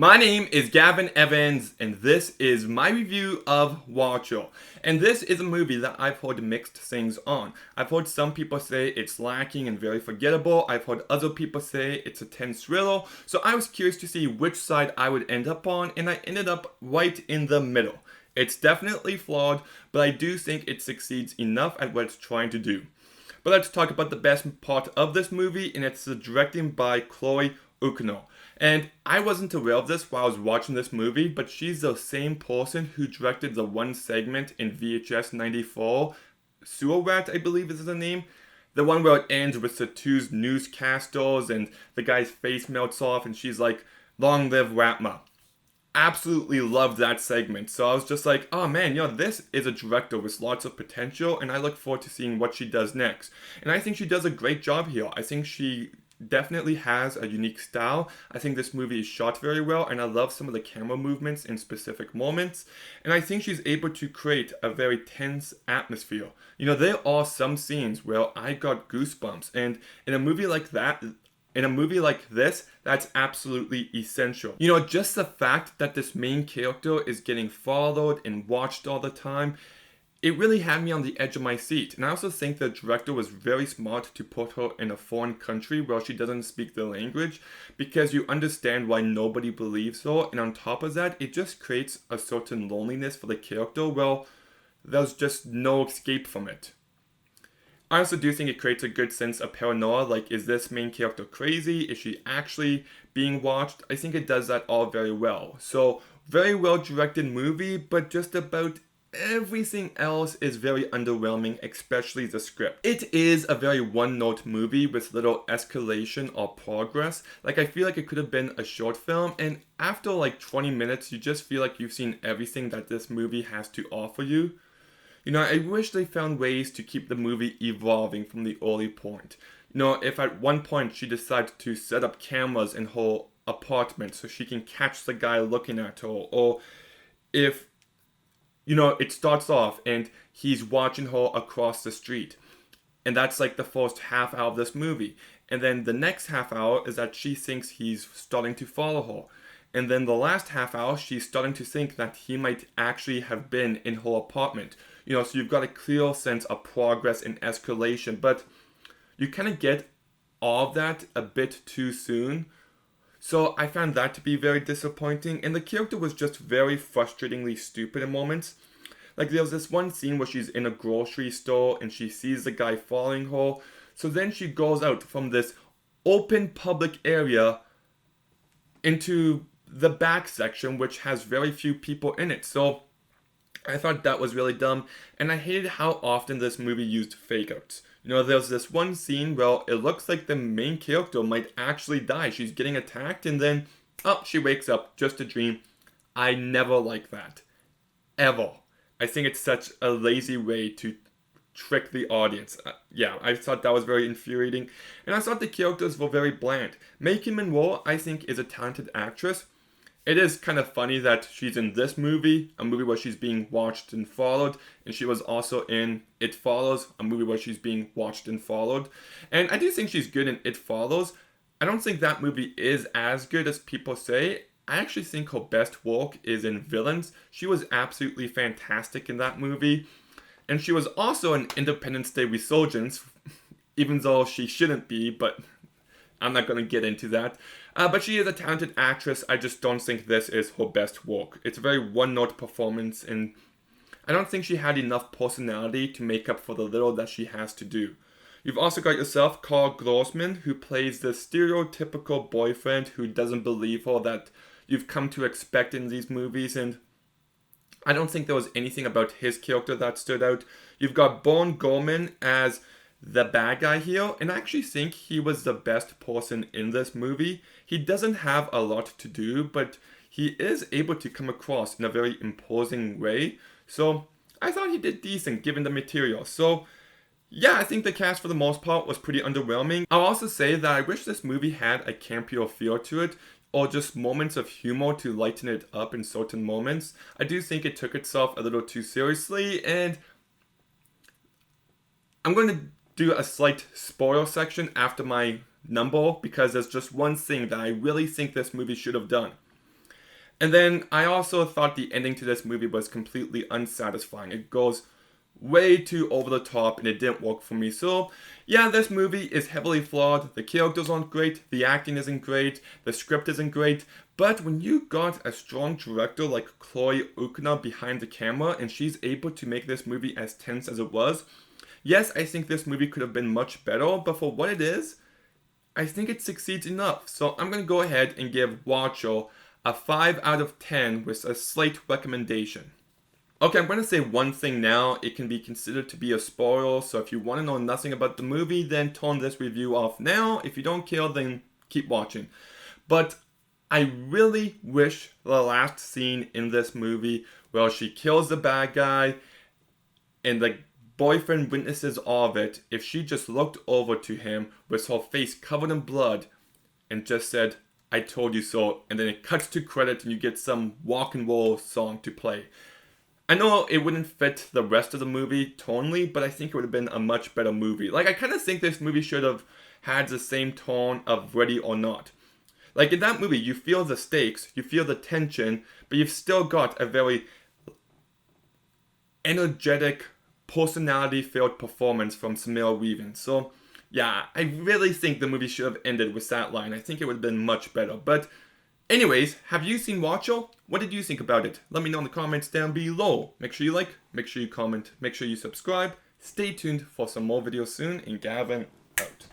My name is Gavin Evans, and this is my review of Watcho. And this is a movie that I've heard mixed things on. I've heard some people say it's lacking and very forgettable. I've heard other people say it's a tense thriller. So I was curious to see which side I would end up on, and I ended up right in the middle. It's definitely flawed, but I do think it succeeds enough at what it's trying to do. But let's talk about the best part of this movie, and it's the directing by Chloe Okuno. And I wasn't aware of this while I was watching this movie, but she's the same person who directed the one segment in VHS 94, Sewer Rat, I believe is the name. The one where it ends with the two newscasters and the guy's face melts off and she's like, "Long live Ratma." Absolutely loved that segment. So I was just like, oh man, this is a director with lots of potential, and I look forward to seeing what she does next. And I think she does a great job here. I think she definitely has a unique style. I think this movie is shot very well, and I love some of the camera movements in specific moments. And I think she's able to create a very tense atmosphere. There are some scenes where I got goosebumps, and in a movie like that, in a movie like this, that's absolutely essential. Just the fact that this main character is getting followed and watched all the time, it really had me on the edge of my seat. And I also think the director was very smart to put her in a foreign country where she doesn't speak the language, because you understand why nobody believes her. And on top of that, it just creates a certain loneliness for the character. Well, there's just no escape from it. I also do think it creates a good sense of paranoia, like, is this main character crazy? Is she actually being watched? I think it does that all very well. So, very well directed movie, but just about everything else is very underwhelming, especially the script. It is a very one-note movie with little escalation or progress. Like, I feel like it could have been a short film, and after like 20 minutes, you just feel like you've seen everything that this movie has to offer you. I wish they found ways to keep the movie evolving from the early point. If at one point she decides to set up cameras in her apartment so she can catch the guy looking at her, or if, it starts off and he's watching her across the street, and that's like the first half hour of this movie. And then the next half hour is that she thinks he's starting to follow her. And then the last half hour, she's starting to think that he might actually have been in her apartment. So you've got a clear sense of progress and escalation, but you kind of get all of that a bit too soon. So I found that to be very disappointing, and the character was just very frustratingly stupid in moments. Like, there was this one scene where she's in a grocery store and she sees the guy following her. So then she goes out from this open public area into the back section, which has very few people in it. So I thought that was really dumb, and I hated how often this movie used fake outs. There's this one scene where it looks like the main character might actually die. She's getting attacked, and then, she wakes up, just a dream. I never like that. Ever. I think it's such a lazy way to trick the audience. I thought that was very infuriating, and I thought the characters were very bland. Maiki Monroe, I think, is a talented actress. It is kind of funny that she's in this movie, a movie where she's being watched and followed, and she was also in It Follows, a movie where she's being watched and followed. And I do think she's good in It Follows. I don't think that movie is as good as people say. I actually think her best work is in Villains. She was absolutely fantastic in that movie. And she was also in Independence Day Resurgence, even though she shouldn't be, but I'm not going to get into that. But she is a talented actress. I just don't think this is her best work. It's a very one-note performance, and I don't think she had enough personality to make up for the little that she has to do. You've also got yourself Karl Grossman, who plays the stereotypical boyfriend who doesn't believe her that you've come to expect in these movies, and I don't think there was anything about his character that stood out. You've got Bourne Gorman as the bad guy here, and I actually think he was the best person in this movie. He doesn't have a lot to do, but he is able to come across in a very imposing way. So I thought he did decent given the material. So I think the cast for the most part was pretty underwhelming. I'll also say that I wish this movie had a campier feel to it, or just moments of humor to lighten it up in certain moments. I do think it took itself a little too seriously, and I'm going to do a slight spoiler section after my number, because there's just one thing that I really think this movie should have done. And then I also thought the ending to this movie was completely unsatisfying. It goes way too over the top and it didn't work for me. So yeah, this movie is heavily flawed. The characters aren't great, the acting isn't great, the script isn't great, but when you got a strong director like Chloe Ukna behind the camera and she's able to make this movie as tense as it was, yes, I think this movie could have been much better, but for what it is, I think it succeeds enough. So I'm going to go ahead and give Watcher a 5 out of 10 with a slight recommendation. Okay, I'm going to say one thing now. It can be considered to be a spoiler, so if you want to know nothing about the movie, then turn this review off now. If you don't care, then keep watching. But I really wish the last scene in this movie where she kills the bad guy and the boyfriend witnesses all of it, if she just looked over to him with her face covered in blood and just said, "I told you so," and then it cuts to credit and you get some rock and roll song to play. I know it wouldn't fit the rest of the movie tonally, but I think it would have been a much better movie. Like, I kind of think this movie should have had the same tone of Ready or Not. Like, in that movie, you feel the stakes, you feel the tension, but you've still got a very energetic, personality-filled performance from Samara Weaving. So, yeah, I really think the movie should have ended with that line. I think it would have been much better. But anyways, have you seen Watcher? What did you think about it? Let me know in the comments down below. Make sure you like, make sure you comment, make sure you subscribe. Stay tuned for some more videos soon, and Gavin out.